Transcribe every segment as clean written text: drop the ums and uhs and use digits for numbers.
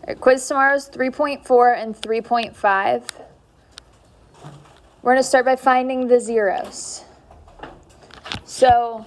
right, quiz tomorrow is 3.4 and 3.5. We're going to start by finding the zeros. So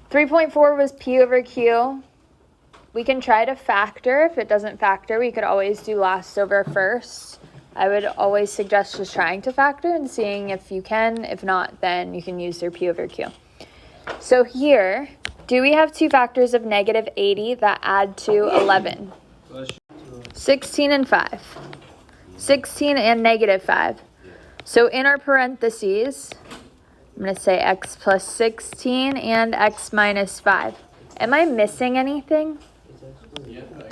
3.4 was P over Q. We can try to factor. If it doesn't factor, we could always do last over first. I would always suggest just trying to factor and seeing if you can. If not, then you can use your P over Q. So here, do we have two factors of negative 80 that add to 11? 16 and 5. 16 and negative 5. So in our parentheses, I'm going to say x plus 16 and x minus 5. Am I missing anything?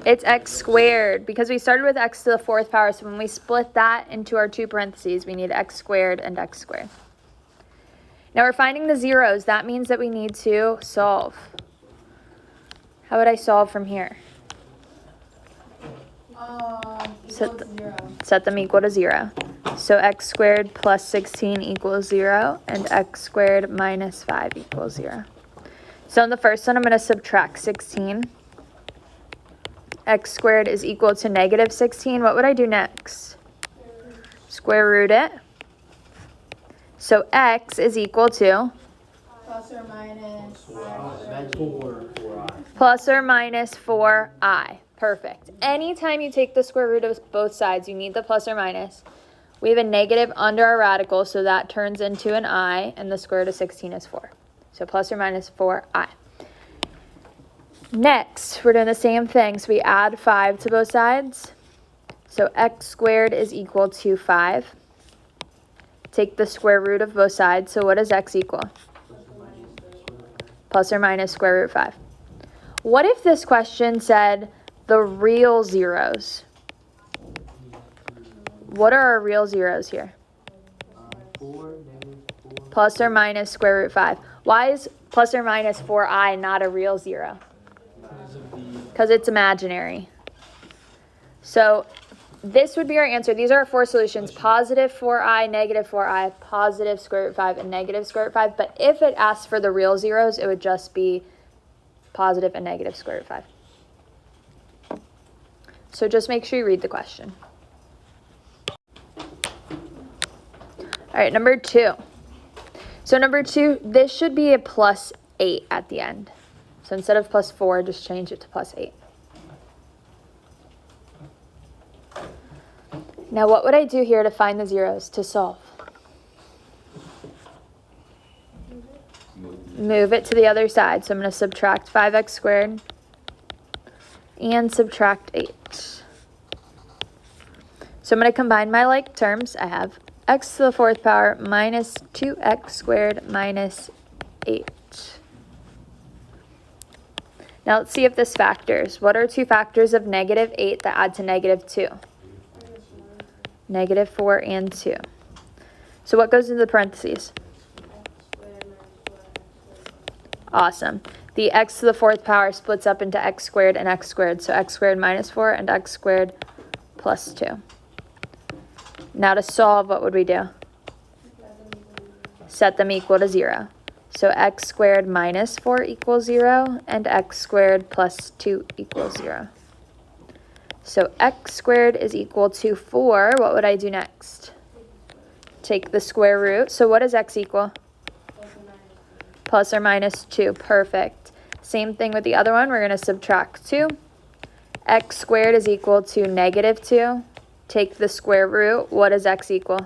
It's x squared because we started with x to the fourth power. So when we split that into our two parentheses, we need x squared and x squared. Now we're finding the zeros. That means that we need to solve. How would I solve from here? Set them equal to 0. So x squared plus 16 equals 0 and x squared minus 5 equals 0. So in the first one, I'm going to subtract 16. X squared is equal to negative 16. What would I do next? Square root it. So x is equal to? Plus or minus 4i. Perfect. Anytime you take the square root of both sides, you need the plus or minus. We have a negative under our radical, so that turns into an I, and the square root of 16 is 4. So plus or minus 4i. Next, we're doing the same thing. So we add 5 to both sides. So x squared is equal to 5. Take the square root of both sides. So what does x equal? Plus or minus square root 5. What if this question said the real zeros? What are our real zeros here? Plus or minus square root 5. Why is plus or minus 4i not a real zero? Because it's imaginary. So this would be our answer. These are our four solutions: positive 4i, negative 4i, positive square root 5, and negative square root 5. But if it asked for the real zeros, it would just be positive and negative square root 5. So just make sure you read the question. All right, number 2. So number 2, this should be a plus 8 at the end. So instead of plus 4, just change it to plus 8. Now what would I do here to find the zeros to solve? Move it to the other side. So I'm going to subtract 5x squared and subtract 8. So I'm going to combine my like terms. I have x to the fourth power minus 2x squared minus 8. Now let's see if this factors. What are two factors of negative 8 that add to negative 2? Negative 4 and 2. So what goes into the parentheses? Awesome. The x to the fourth power splits up into x squared and x squared. So x squared minus 4 and x squared plus 2. Now to solve, what would we do? Set them equal to 0. So x squared minus 4 equals 0, and x squared plus 2 equals 0. So x squared is equal to 4. What would I do next? Take the square root. So what does x equal? Plus or minus 2. Perfect. Same thing with the other one. We're going to subtract 2. X squared is equal to negative 2. Take the square root. What does x equal?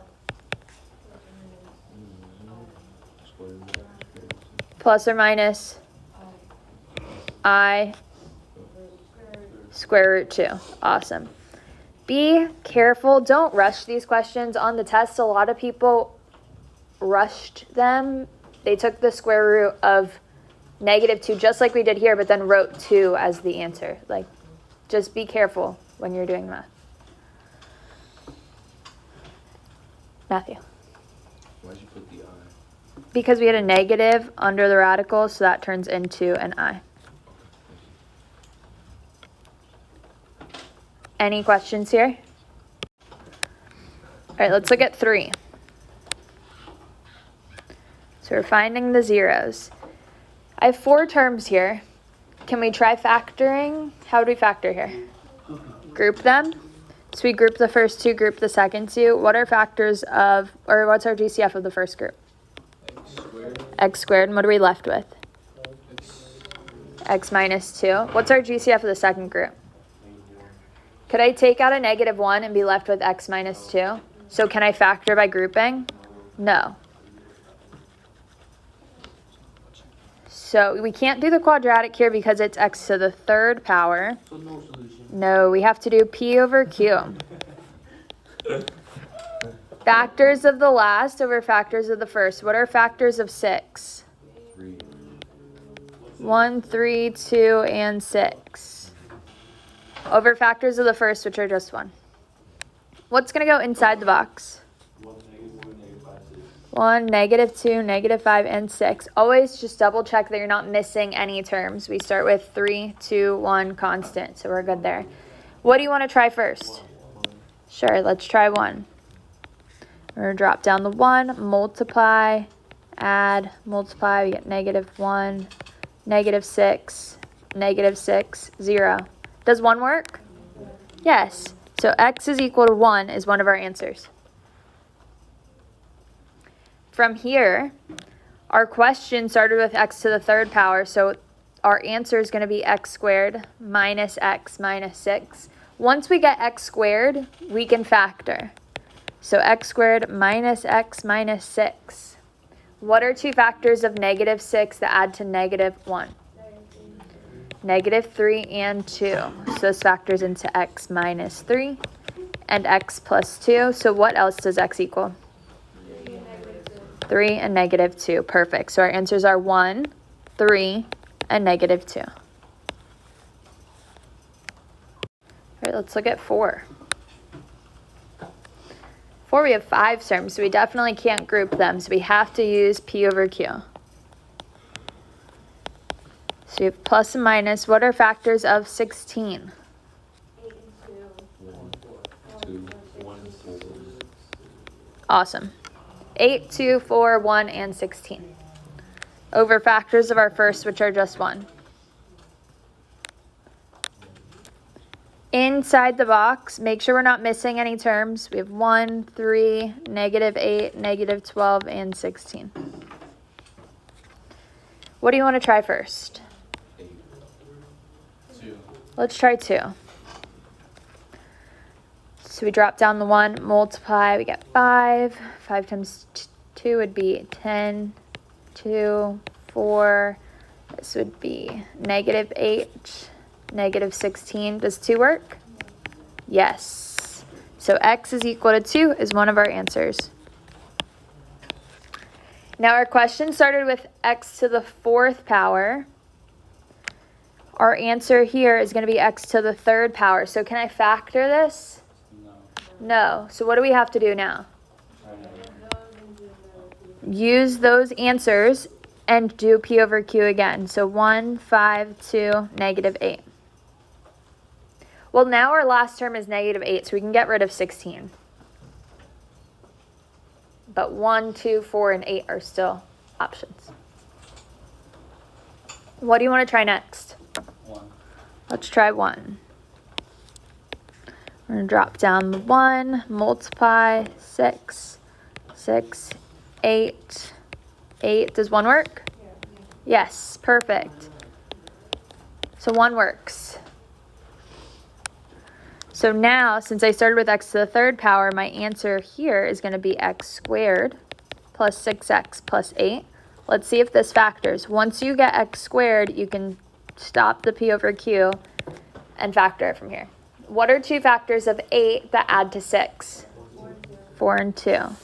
Plus or minus I square root 2. Awesome. Be careful. Don't rush these questions on the test. A lot of people rushed them. They took the square root of negative 2 just like we did here, but then wrote 2 as the answer. Like, just be careful when you're doing math. Matthew. Why'd you put the I? Because we had a negative under the radical, so that turns into an I. Any questions here? All right, let's look at 3. So we're finding the zeros. I have 4 terms here. Can we try factoring? How do we factor here? group them. So we group the first two, group the second two. What are factors of, or what's our GCF of the first group? X squared. X squared, and what are we left with? X minus 2. What's our GCF of the second group? Could I take out a -1 and be left with x minus 2? So can I factor by grouping? No. So we can't do the quadratic here because it's x to the third power. So no solution. No, we have to do p over q. Factors of the last over factors of the first. What are factors of 6? 3. 1, 3, 2, and 6. Over factors of the first, which are just 1. What's going to go inside the box? 1, -2, -5, and 6. Always just double check that you're not missing any terms. We start with 3, 2, 1 constant, so we're good there. What do you want to try first? Sure, let's try 1. We're going to drop down the 1, multiply, add, multiply, we get -1, -6, -6, 0. Does 1 work? Yes. So x is equal to 1 is one of our answers. From here, our question started with x to the third power, so our answer is going to be x squared minus x minus 6. Once we get x squared, we can factor. So x squared minus x minus 6. What are two factors of -6 that add to -1? -3 and 2. So this factors into x minus 3 and x plus 2. So what else does x equal? 3 and -2. Perfect. So our answers are 1, 3, and -2. All right, let's look at 4. 4, we have 5 terms, so we definitely can't group them. So we have to use p over q. So we have plus and minus. What are factors of 16? 8 and 2. 1, 2, 1, 4. Awesome. 8, 2, 4, 1, and 16. Over factors of our first, which are just 1. Inside the box, make sure we're not missing any terms. We have 1, 3, -8, -12, and 16. What do you want to try first? 8. 2. Let's try 2. So we drop down the 1, multiply, we get 5. 5 times 2 would be 10, 2, 4. This would be -8, -16. Does 2 work? Yes. So x is equal to 2 is one of our answers. Now our question started with x to the 4th power. Our answer here is going to be x to the 3rd power. So can I factor this? No. So what do we have to do now? Use those answers and do p over q again. So 1, 5, 2, -8. Well, now our last term is -8, so we can get rid of 16. But 1, 2, 4, and 8 are still options. What do you want to try next? 1. Let's try 1. We're going to drop down the 1, multiply, 6, 6, 8, 8. Does 1 work? Yes, perfect. So 1 works. So now, since I started with x to the 3rd power, my answer here is going to be x squared plus 6x plus 8. Let's see if this factors. Once you get x squared, you can stop the p over q and factor it from here. What are two factors of 8 that add to 6? 4 and 2.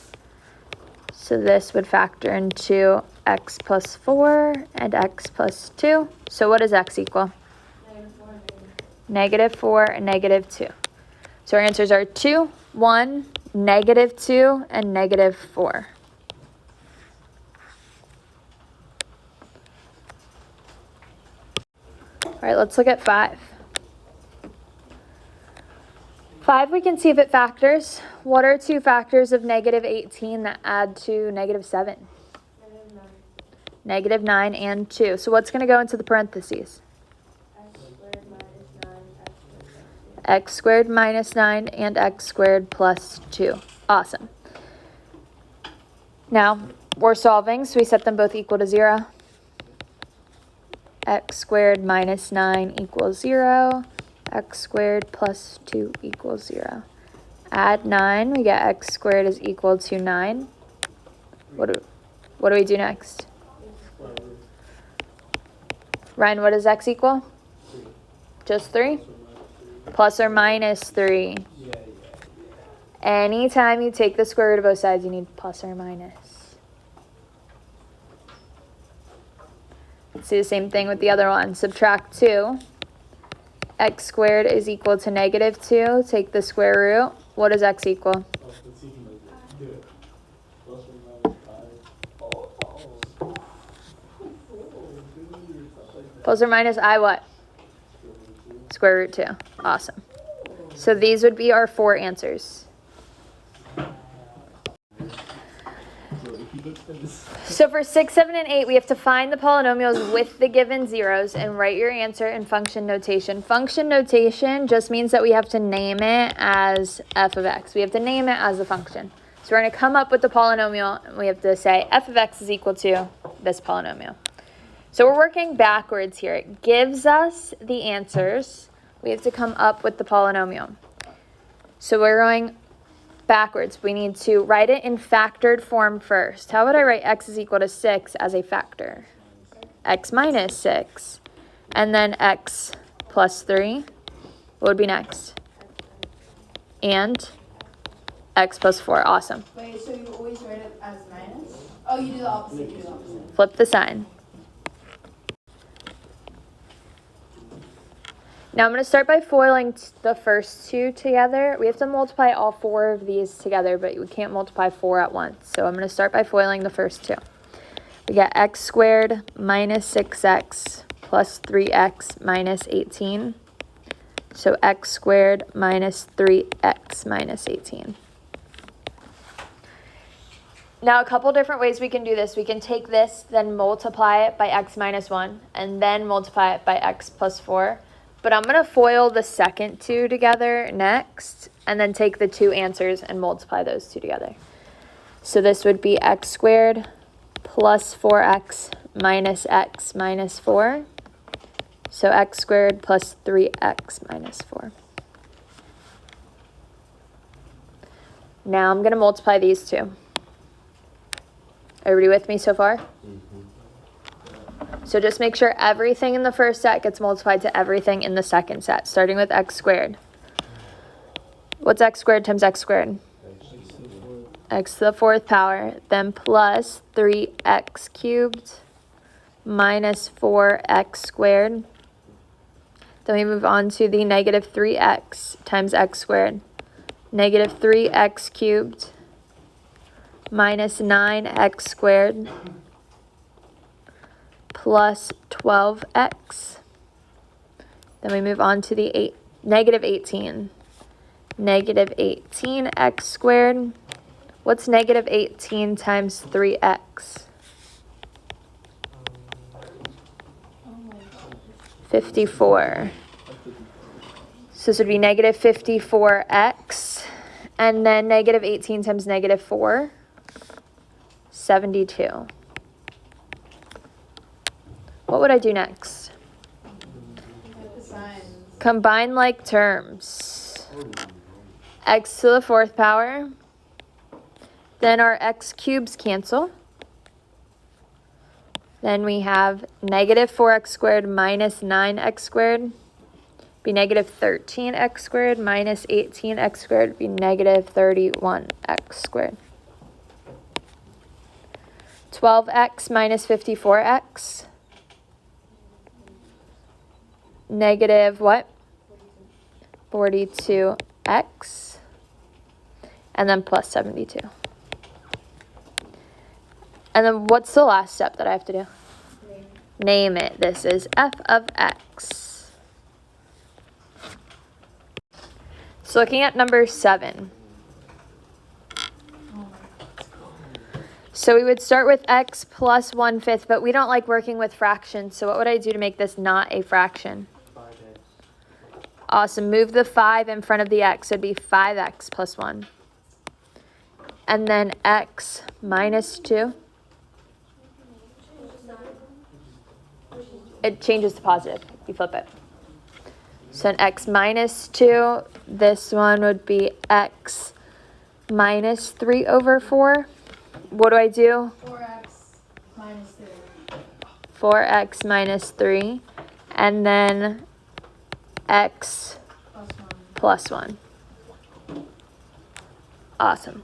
So this would factor into x plus 4 and x plus 2. So what does x equal? -4 and -2. So our answers are 2, 1, -2, and -4. All right, let's look at 5. 5, we can see if it factors. What are two factors of -18 that add to -7? -9 and 2. So what's going to go into the parentheses? x squared minus 9, and x squared plus 2. Awesome. Now, we're solving, so we set them both equal to 0. X squared minus 9 equals 0. X squared plus 2 equals 0. Add 9, we get x squared is equal to 9. What do we do next? Ryan, what does x equal? Just 3? Plus or minus 3? Anytime you take the square root of both sides, you need plus or minus. Let's do the same thing with the other one. Subtract 2. X squared is equal to negative 2. Take the square root. What does x equal? Plus or minus I what? Square root 2. Awesome. So these would be our 4 answers. So for 6, 7, and 8, we have to find the polynomials with the given zeros and write your answer in function notation. Function notation just means that we have to name it as f of x. We have to name it as a function. So we're going to come up with the polynomial, and we have to say f of x is equal to this polynomial. So we're working backwards here. It gives us the answers. We have to come up with the polynomial. So we're going backwards. We need to write it in factored form first. How would I write x is equal to 6 as a factor? X minus 6. And then x plus 3. What would be next? And x plus 4. Awesome. Wait, so you always write it as minus? Oh, you do the opposite. Flip the sign. Now I'm going to start by foiling the first 2 together. We have to multiply all 4 of these together, but we can't multiply 4 at once. So I'm going to start by foiling the first 2. We get x squared minus 6x plus 3x minus 18. So x squared minus 3x minus 18. Now a couple different ways we can do this. We can take this, then multiply it by x minus 1, and then multiply it by x plus 4. But I'm going to FOIL the second 2 together next, and then take the 2 answers and multiply those 2 together. So this would be x squared plus 4x minus x minus 4. So x squared plus 3x minus 4. Now I'm going to multiply these 2. Everybody with me so far? So just make sure everything in the first set gets multiplied to everything in the second set, starting with x squared. What's x squared times x squared? X to the 4th power, then plus 3x cubed minus 4x squared. Then we move on to the negative 3x times x squared. Negative 3x cubed minus 9x squared plus 12x. Then we move on to the negative 18. Negative 18x squared. What's negative 18 times 3x? 54. So this would be negative 54x. And then negative 18 times negative 4. 72. What would I do next? Combine like terms. X to the 4th power. Then our x cubes cancel. Then we have negative 4x squared minus 9x squared. Be negative 13x squared minus 18x squared. Be negative 31x squared. 12x minus 54x. Negative what? 42x. And then plus 72. And then what's the last step that I have to do? Name it. This is f of x. So looking at number 7. So we would start with x plus 1/5, but we don't like working with fractions. So what would I do to make this not a fraction? Awesome. Move the 5 in front of the x. So it'd be 5x plus 1. And then x minus 2. It changes to positive. You flip it. So an x minus 2. This one would be x minus 3 over 4. What do I do? 4x minus 3. 4x minus 3. And then x plus 1. Awesome.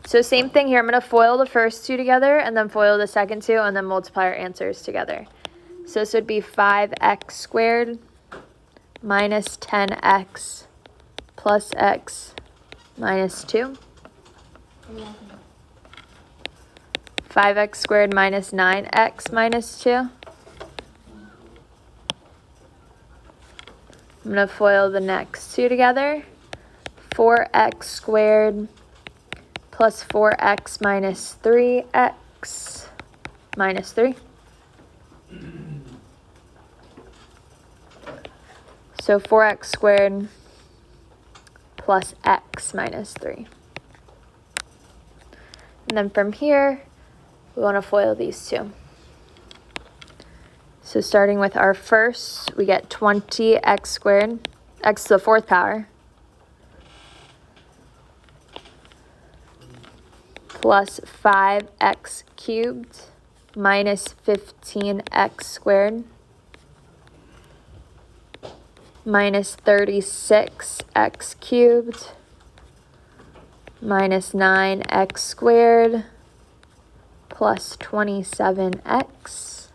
So same thing here. I'm going to FOIL the first two together and then FOIL the second two and then multiply our answers together. So this would be 5x squared minus 10x plus x minus 2. 5x squared minus 9x minus 2. I'm going to FOIL the next two together. 4x squared plus 4x minus 3x minus 3. So 4x squared plus x minus 3. And then from here, we want to FOIL these two. So starting with our first, we get 20x squared, x to the 4th power, plus 5x cubed minus 15x squared minus 36x cubed minus 9x squared plus 27x,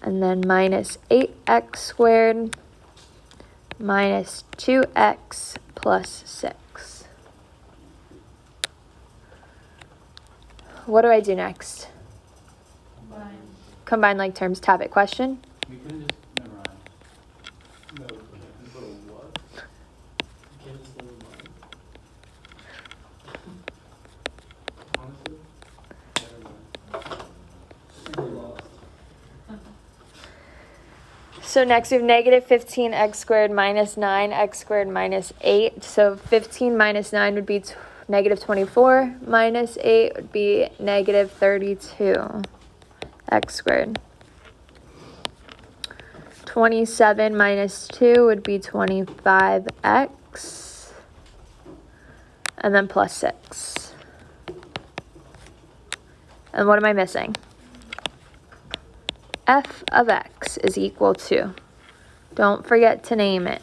and then minus 8x squared minus 2x plus 6. What do I do next? Combine like terms. Tap it. Question? We couldn't just memorize. No, you put a what? You can't just memorize. Honestly, never mind. Lost. So next we have negative 15x squared minus 9x squared minus 8. So 15 minus 9 would be negative 24. Minus 8 would be negative 32x squared. 27 minus 2 would be 25x. And then plus 6. And what am I missing? F of x is equal to, don't forget to name it,